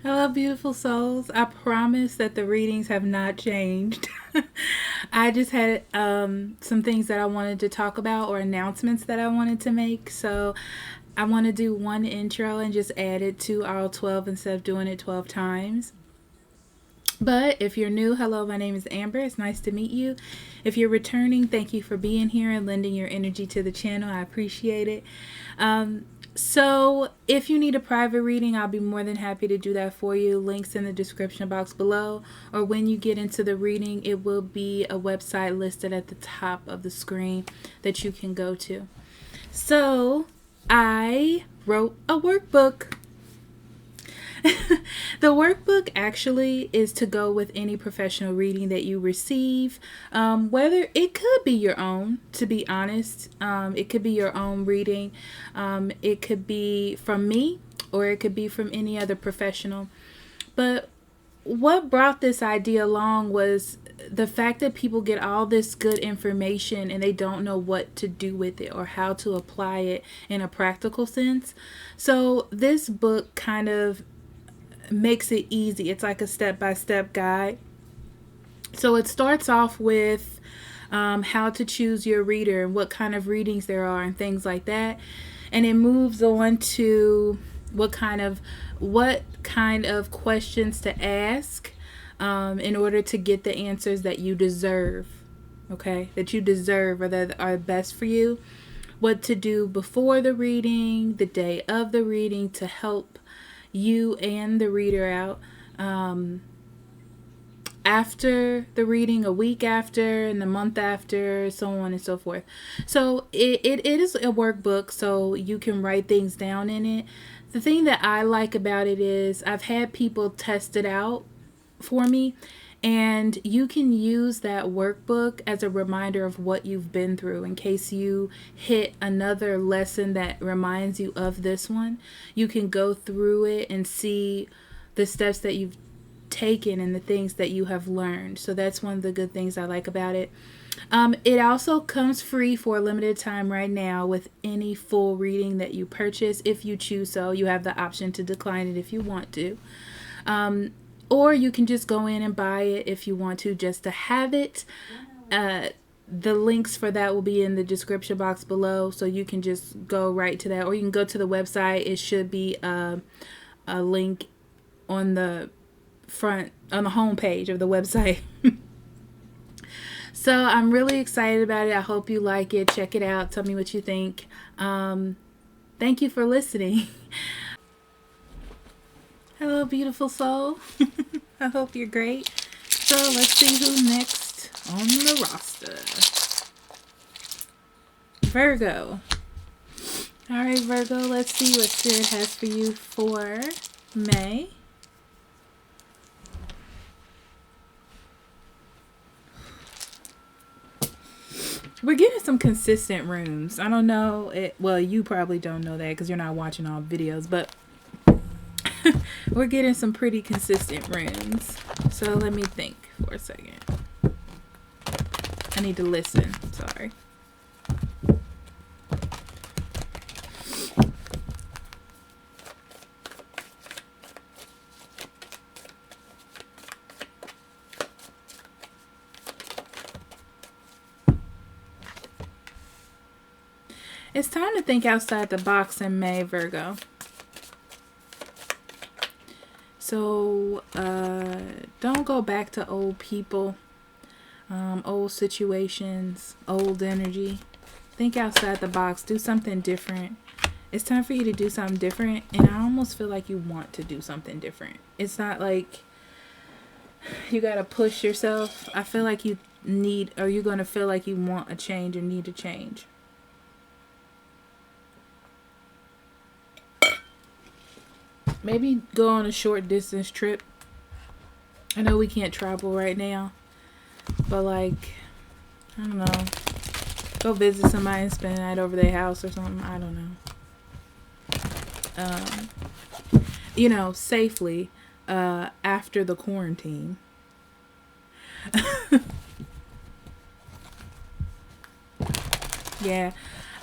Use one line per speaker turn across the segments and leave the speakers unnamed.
Hello, beautiful souls. I promise that the readings have not changed. I just had some things that I wanted to talk about or announcements that I wanted to make. So I want to do one intro and just add it to all 12 instead of doing it 12 times. But if you're new, hello, my name is Amber. It's nice to meet you. If you're returning, thank you for being here and lending your energy to the channel. I appreciate it. So if you need a private reading, I'll be more than happy to do that for you. Links in the description box below, or when you get into the reading, it will be a website listed at the top of the screen that you can go to. So I wrote a workbook. The workbook actually is to go with any professional reading that you receive, whether it could be your own, to be honest. It could be your own reading. It could be from me, or it could be from any other professional. But what brought this idea along was the fact that people get all this good information and they don't know what to do with it or how to apply it in a practical sense. So this book kind of makes it easy. It's like a step-by-step guide. So it starts off with how to choose your reader and what kind of readings there are and things like that. And it moves on to what kind of questions to ask in order to get the answers that you deserve. Okay, that you deserve, or that are best for you. What to do before the reading, the day of the reading, to help you and the reader out, after the reading, a week after, and the month after, so on and so forth. So it is a workbook, so you can write things down in it. The thing that I like about it is I've had people test it out for me, and you can use that workbook as a reminder of what you've been through in case you hit another lesson that reminds you of this one. You can go through it and see the steps that you've taken and the things that you have learned. So that's one of the good things I like about it. It also comes free for a limited time right now with any full reading that you purchase. If you choose so, you have the option to decline it if you want to. Or you can just go in and buy it if you want to, just to have it. The links for that will be in the description box below, so you can just go right to that. Or you can go to the website. It should be a link on the front, on the home page of the website. So I'm really excited about it. I hope you like it. Check it out. Tell me what you think. Thank you for listening. Hello, beautiful soul. I hope you're great. So let's see who's next on the roster. Virgo. All right, Virgo, let's see what Spirit has for you for May. We're getting some consistent rooms. I don't know. Well, you probably don't know that because you're not watching all videos, but we're getting some pretty consistent runes. So let me think for a second. I need to listen. Sorry. It's time to think outside the box in May, Virgo. So, don't go back to old people, old situations, old energy. Think outside the box. Do something different. It's time for you to do something different, and I almost feel like you want to do something different. It's not like you gotta push yourself. I feel like you need, or you're gonna feel like you want a change or need a change. Maybe go on a short distance trip. I know we can't travel right now, but like, I don't know, go visit somebody and spend the night over their house or something. I don't know. You know, safely after the quarantine. Yeah,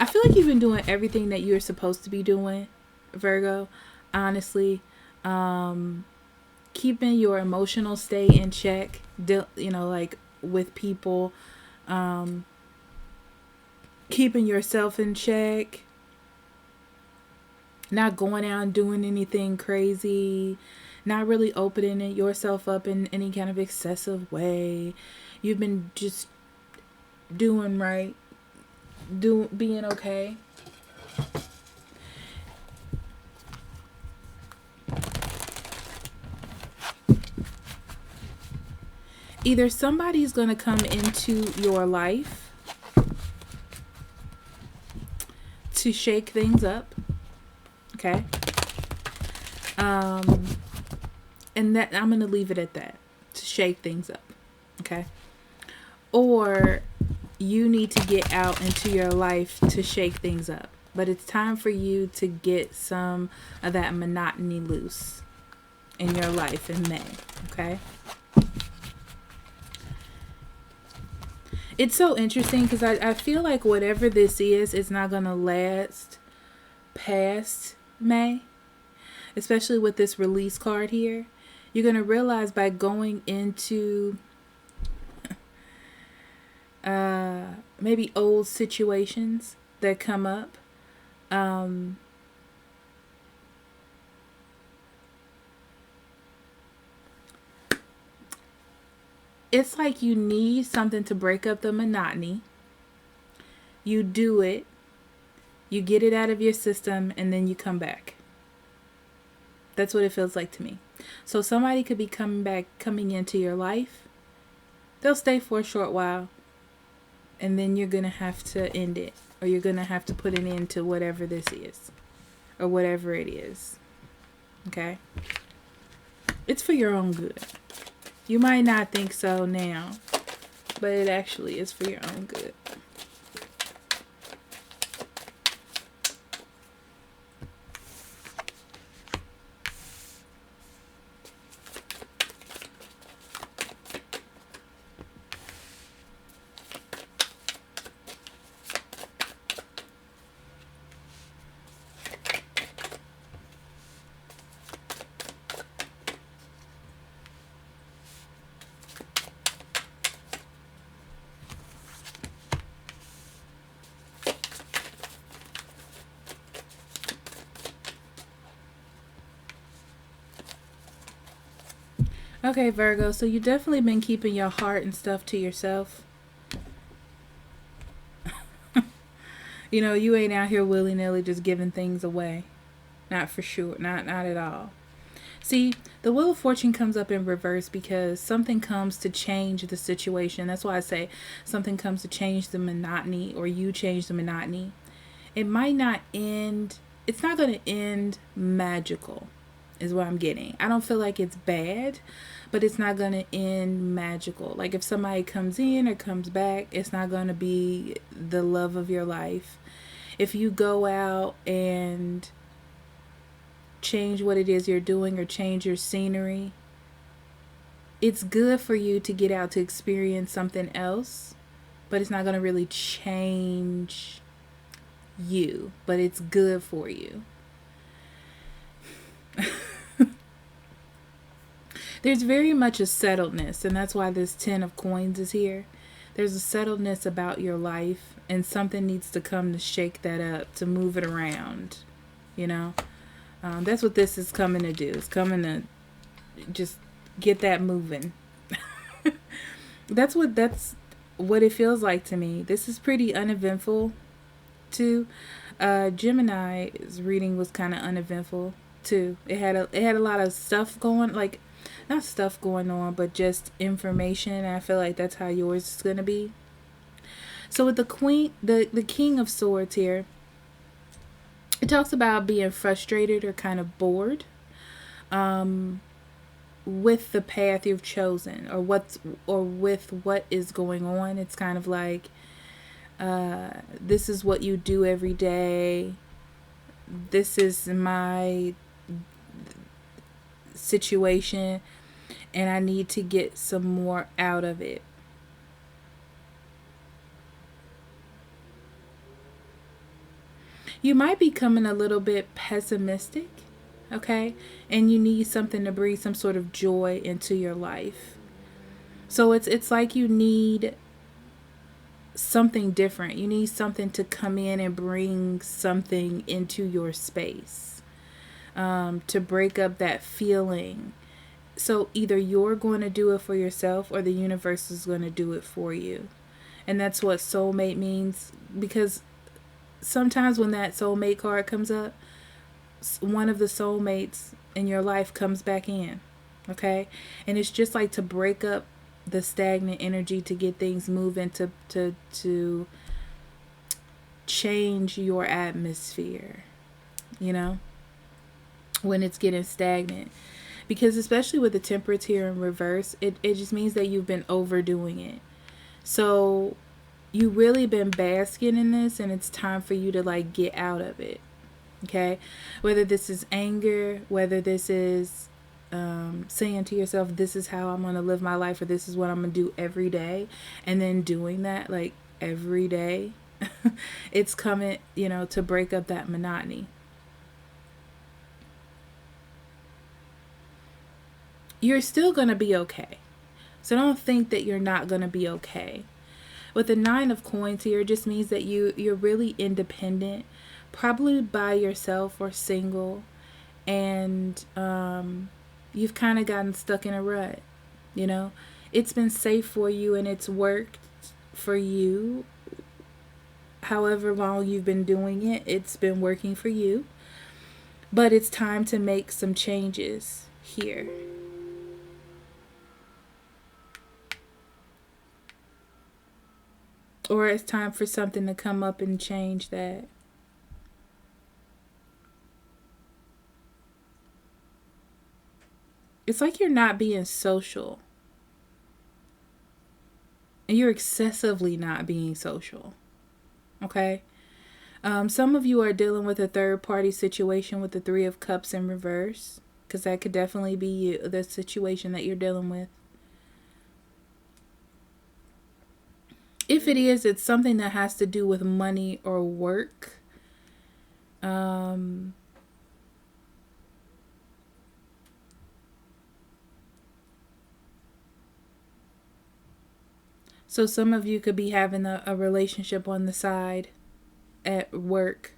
I feel like you've been doing everything that you're supposed to be doing, Virgo. Honestly, keeping your emotional state in check, like with people, keeping yourself in check, not going out and doing anything crazy, not really opening yourself up in any kind of excessive way. You've been just doing right, being okay. Either somebody's going to come into your life to shake things up, okay? And that I'm going to leave it at that, to shake things up, okay? Or you need to get out into your life to shake things up. But it's time for you to get some of that monotony loose in your life in May, okay? It's so interesting because I feel like whatever this is, it's not going to last past May. Especially with this release card here. You're going to realize by going into maybe old situations that come up. It's like you need something to break up the monotony. You do it. You get it out of your system, and then you come back. That's what it feels like to me. So somebody could be coming into your life. They'll stay for a short while, and then you're going to have to end it, or you're going to have to put an end to whatever this is, or whatever it is. Okay? It's for your own good. You might not think so now, but it actually is for your own good. Okay, Virgo, so you've definitely been keeping your heart and stuff to yourself. You ain't out here willy-nilly just giving things away. Not for sure. Not at all. See, the Wheel of Fortune comes up in reverse because something comes to change the situation. That's why I say something comes to change the monotony, or you change the monotony. It might not end. It's not going to end magical, is what I'm getting. I don't feel like it's bad, but it's not going to end magical. Like if somebody comes in or comes back, it's not going to be the love of your life. If you go out and change what it is you're doing or change your scenery, it's good for you to get out to experience something else, but it's not going to really change you, but it's good for you. There's very much a settledness, and that's why this 10 of coins is here. There's a settledness about your life, and something needs to come to shake that up, to move it around, That's what this is coming to do. It's coming to just get that moving. That's what it feels like to me. This is pretty uneventful, too. Gemini's reading was kind of uneventful, too. It had a lot of stuff going, like, not stuff going on, but just information. I feel like that's how yours is going to be. So with the Queen, the King of Swords here, it talks about being frustrated or kind of bored with the path you've chosen, or with what is going on. It's kind of like this is what you do every day. This is my situation, and I need to get some more out of it. You might be becoming a little bit pessimistic okay? And you need something to bring some sort of joy into your life. So it's like you need something different. You need something to come in and bring something into your space, to break up that feeling. So either you're going to do it for yourself or the universe is going to do it for you. And that's what soulmate means, because sometimes when that soulmate card comes up, one of the soulmates in your life comes back in, okay? And it's just like to break up the stagnant energy, to get things moving, to change your atmosphere, you know, when it's getting stagnant. Because especially with the temperance here in reverse, it just means that you've been overdoing it. So you really been basking in this, and it's time for you to like get out of it. Okay, whether this is anger, whether this is saying to yourself, this is how I'm going to live my life, or this is what I'm going to do every day, and then doing that like every day. It's coming, you know, to break up that monotony. You're still going to be okay. So don't think that you're not going to be okay. With the 9 of coins here, it just means that you're really independent, probably by yourself or single, and you've kind of gotten stuck in a rut. You know, it's been safe for you and it's worked for you. However long you've been doing it, it's been working for you. But it's time to make some changes here. Or it's time for something to come up and change that. It's like you're not being social. And you're excessively not being social. Okay? Some of you are dealing with a third party situation with the 3 of Cups in reverse. Because that could definitely be you, the situation that you're dealing with. If it is, it's something that has to do with money or work. So some of you could be having a relationship on the side at work,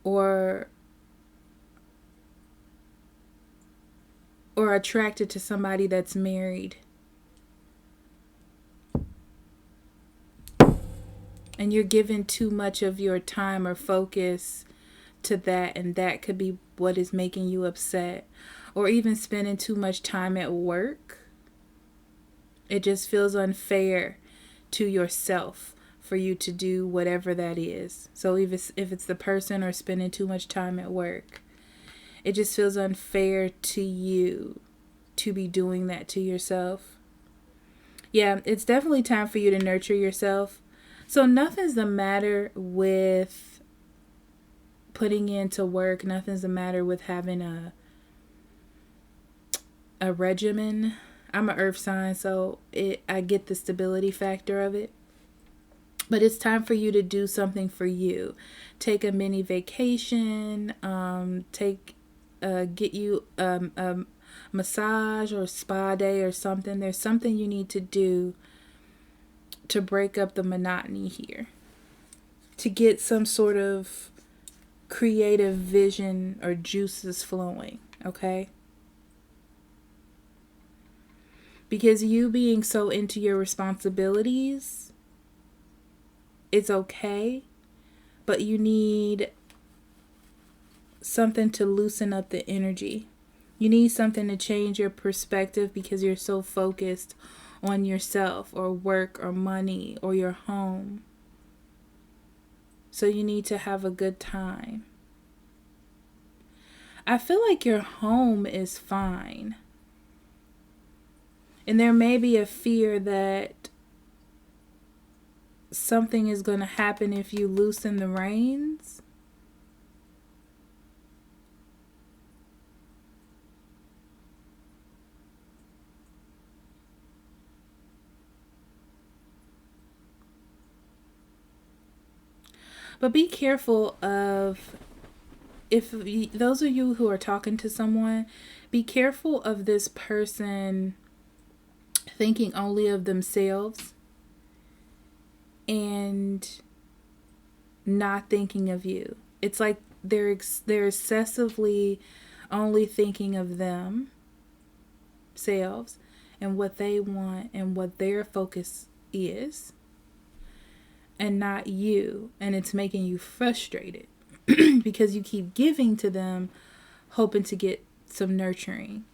or attracted to somebody that's married. And you're giving too much of your time or focus to that, and that could be what is making you upset. Or even spending too much time at work. It just feels unfair to yourself for you to do whatever that is. So if it's the person, or spending too much time at work, it just feels unfair to you to be doing that to yourself. Yeah, it's definitely time for you to nurture yourself. So nothing's the matter with putting into work. Nothing's the matter with having a regimen. I'm an earth sign, so I get the stability factor of it. But it's time for you to do something for you. Take a mini vacation. Get you a massage or spa day or something. There's something you need to do to break up the monotony here, to get some sort of creative vision or juices flowing, okay? Because you being so into your responsibilities, it's okay, but you need something to loosen up the energy. You need something to change your perspective, because you're so focused on yourself or work or money or your home. So you need to have a good time. I feel like your home is fine. And there may be a fear that something is going to happen if you loosen the reins. But be careful of those of you who are talking to someone, be careful of this person thinking only of themselves and not thinking of you. It's like they're excessively only thinking of themselves and what they want and what their focus is, and not you. And it's making you frustrated because you keep giving to them hoping to get some nurturing.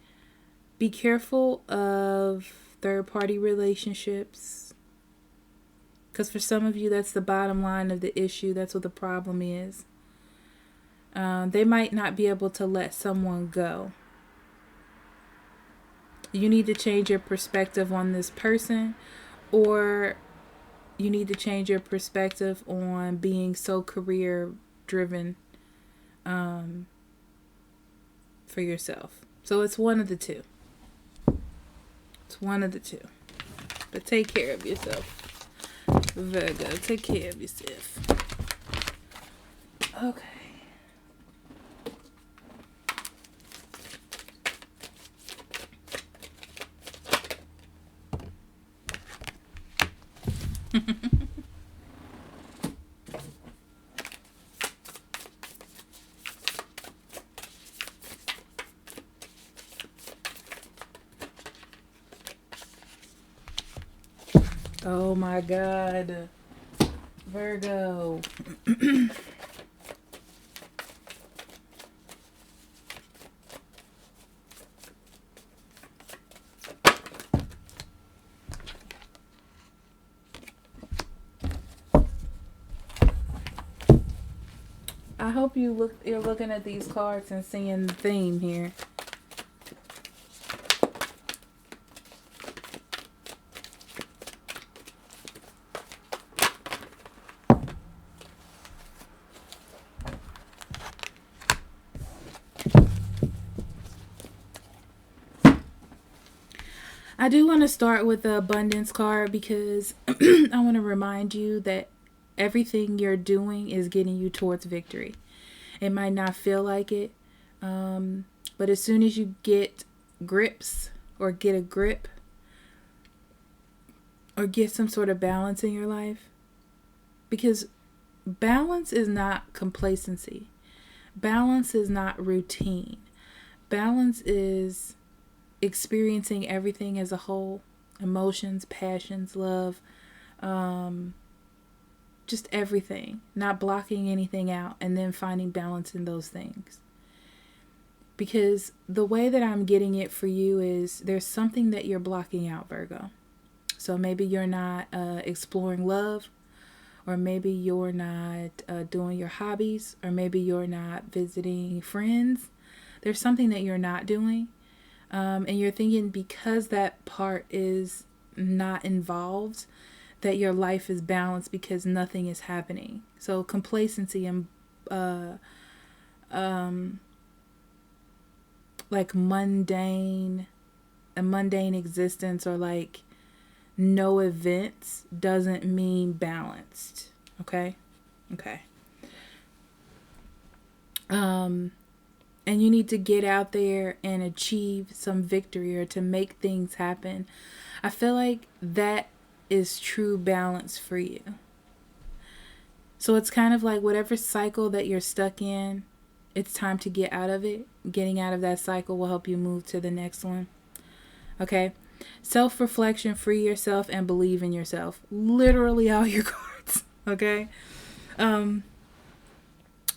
Be careful of third-party relationships, because for some of you, that's the bottom line of the issue. That's what the problem is. They might not be able to let someone go. You need to change your perspective on this person, or you need to change your perspective on being so career driven for yourself. So it's one of the two. It's one of the two. But take care of yourself, Virgo. Take care of yourself. Okay. Oh my God, Virgo. I hope you're looking at these cards and seeing the theme here. I do want to start with the abundance card because I want to remind you that everything you're doing is getting you towards victory. It might not feel like it, but as soon as you get grips or get a grip or get some sort of balance in your life, because balance is not complacency. Balance is not routine. Balance is experiencing everything as a whole, emotions, passions, love, just everything, not blocking anything out, and then finding balance in those things. Because the way that I'm getting it for you is there's something that you're blocking out, Virgo. So maybe you're not exploring love, or maybe you're not doing your hobbies, or maybe you're not visiting friends. There's something that you're not doing. And you're thinking because that part is not involved, that your life is balanced because nothing is happening. So complacency and like mundane existence, or like no events, doesn't mean balanced. Okay? And you need to get out there and achieve some victory, or to make things happen. I feel like that is true balance for you. So it's kind of like whatever cycle that you're stuck in, it's time to get out of it. Getting out of that cycle will help you move to the next one. Okay? Self-reflection, free yourself, and believe in yourself. Literally all your cards. Okay?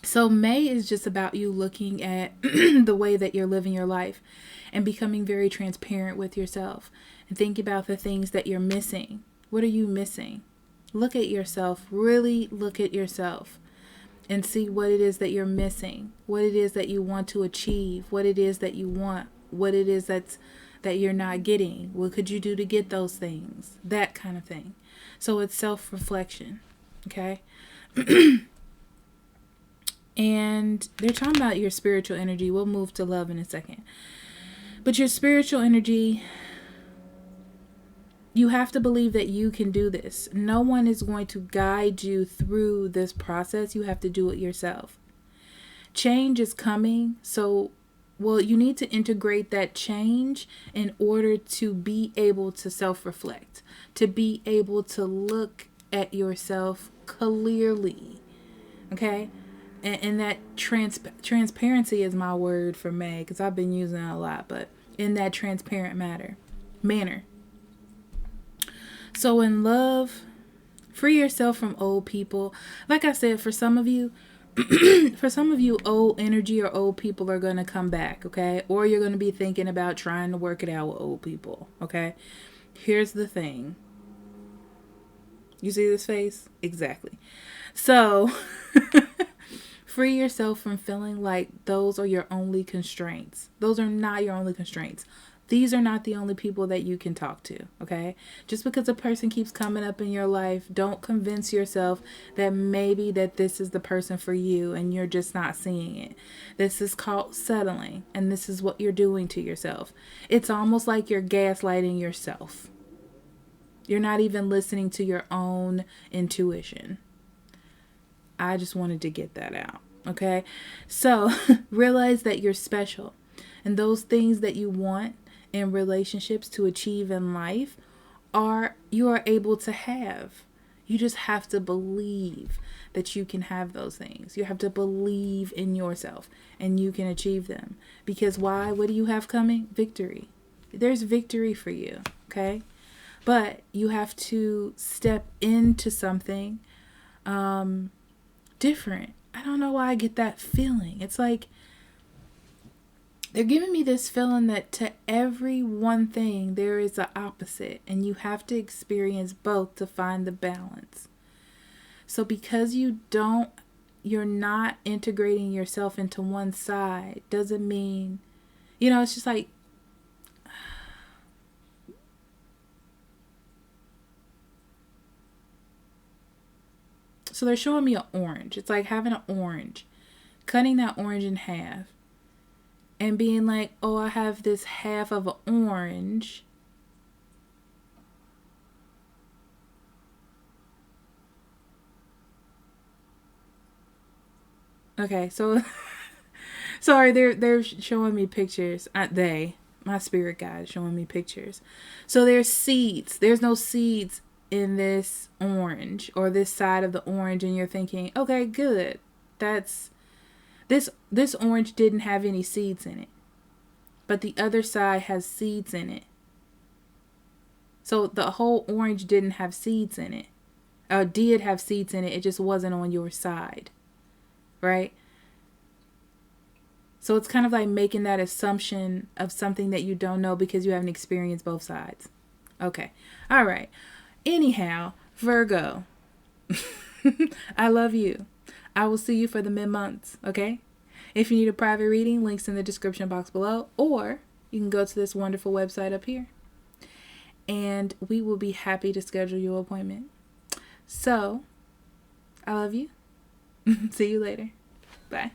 So May is just about you looking at the way that you're living your life and becoming very transparent with yourself, and think about the things that you're missing. What are you missing? Look at yourself. Really look at yourself and see what it is that you're missing, what it is that you want to achieve, what it is that you want, what it is that you're not getting. What could you do to get those things? That kind of thing. So it's self-reflection. Okay? And they're talking about your spiritual energy. We'll move to love in a second. But your spiritual energy, you have to believe that you can do this. No one is going to guide you through this process. You have to do it yourself. Change is coming. So, well, you need to integrate that change in order to be able to self-reflect, to be able to look at yourself clearly. Okay? And that transparency is my word for May, because I've been using it a lot, but in that transparent manner. So in love, free yourself from old people. Like I said, for some of you, old energy or old people are going to come back, okay? Or you're going to be thinking about trying to work it out with old people, okay? Here's the thing. You see this face? Exactly. So, free yourself from feeling like those are your only constraints. Those are not your only constraints. These are not the only people that you can talk to, okay? Just because a person keeps coming up in your life, don't convince yourself that maybe that this is the person for you and you're just not seeing it. This is called settling, and this is what you're doing to yourself. It's almost like you're gaslighting yourself. You're not even listening to your own intuition. I just wanted to get that out, okay? So, realize that you're special, and those things that you want in relationships to achieve in life you are able to have. You just have to believe that you can have those things. You have to believe in yourself and you can achieve them. Because why? What do you have coming? Victory. There's victory for you, okay? But you have to step into something different. I don't know why I get that feeling. It's like they're giving me this feeling that to every one thing there is an opposite, and you have to experience both to find the balance. So because you're not integrating yourself into one side doesn't mean, it's just like, so they're showing me an orange. It's like having an orange, cutting that orange in half and being like, oh, I have this half of an orange. Okay, so sorry, they're showing me pictures. My spirit guide is showing me pictures. So there's seeds. There's no seeds in this orange or this side of the orange, and you're thinking, okay, good. This orange didn't have any seeds in it, but the other side has seeds in it. So the whole orange didn't have seeds in it. Did have seeds in it. It just wasn't on your side, right? So it's kind of like making that assumption of something that you don't know because you haven't experienced both sides. Okay. All right. Anyhow, Virgo, I love you. I will see you for the mid-months, okay? If you need a private reading, links in the description box below, or you can go to this wonderful website up here, and we will be happy to schedule your appointment. So, I love you. See you later. Bye.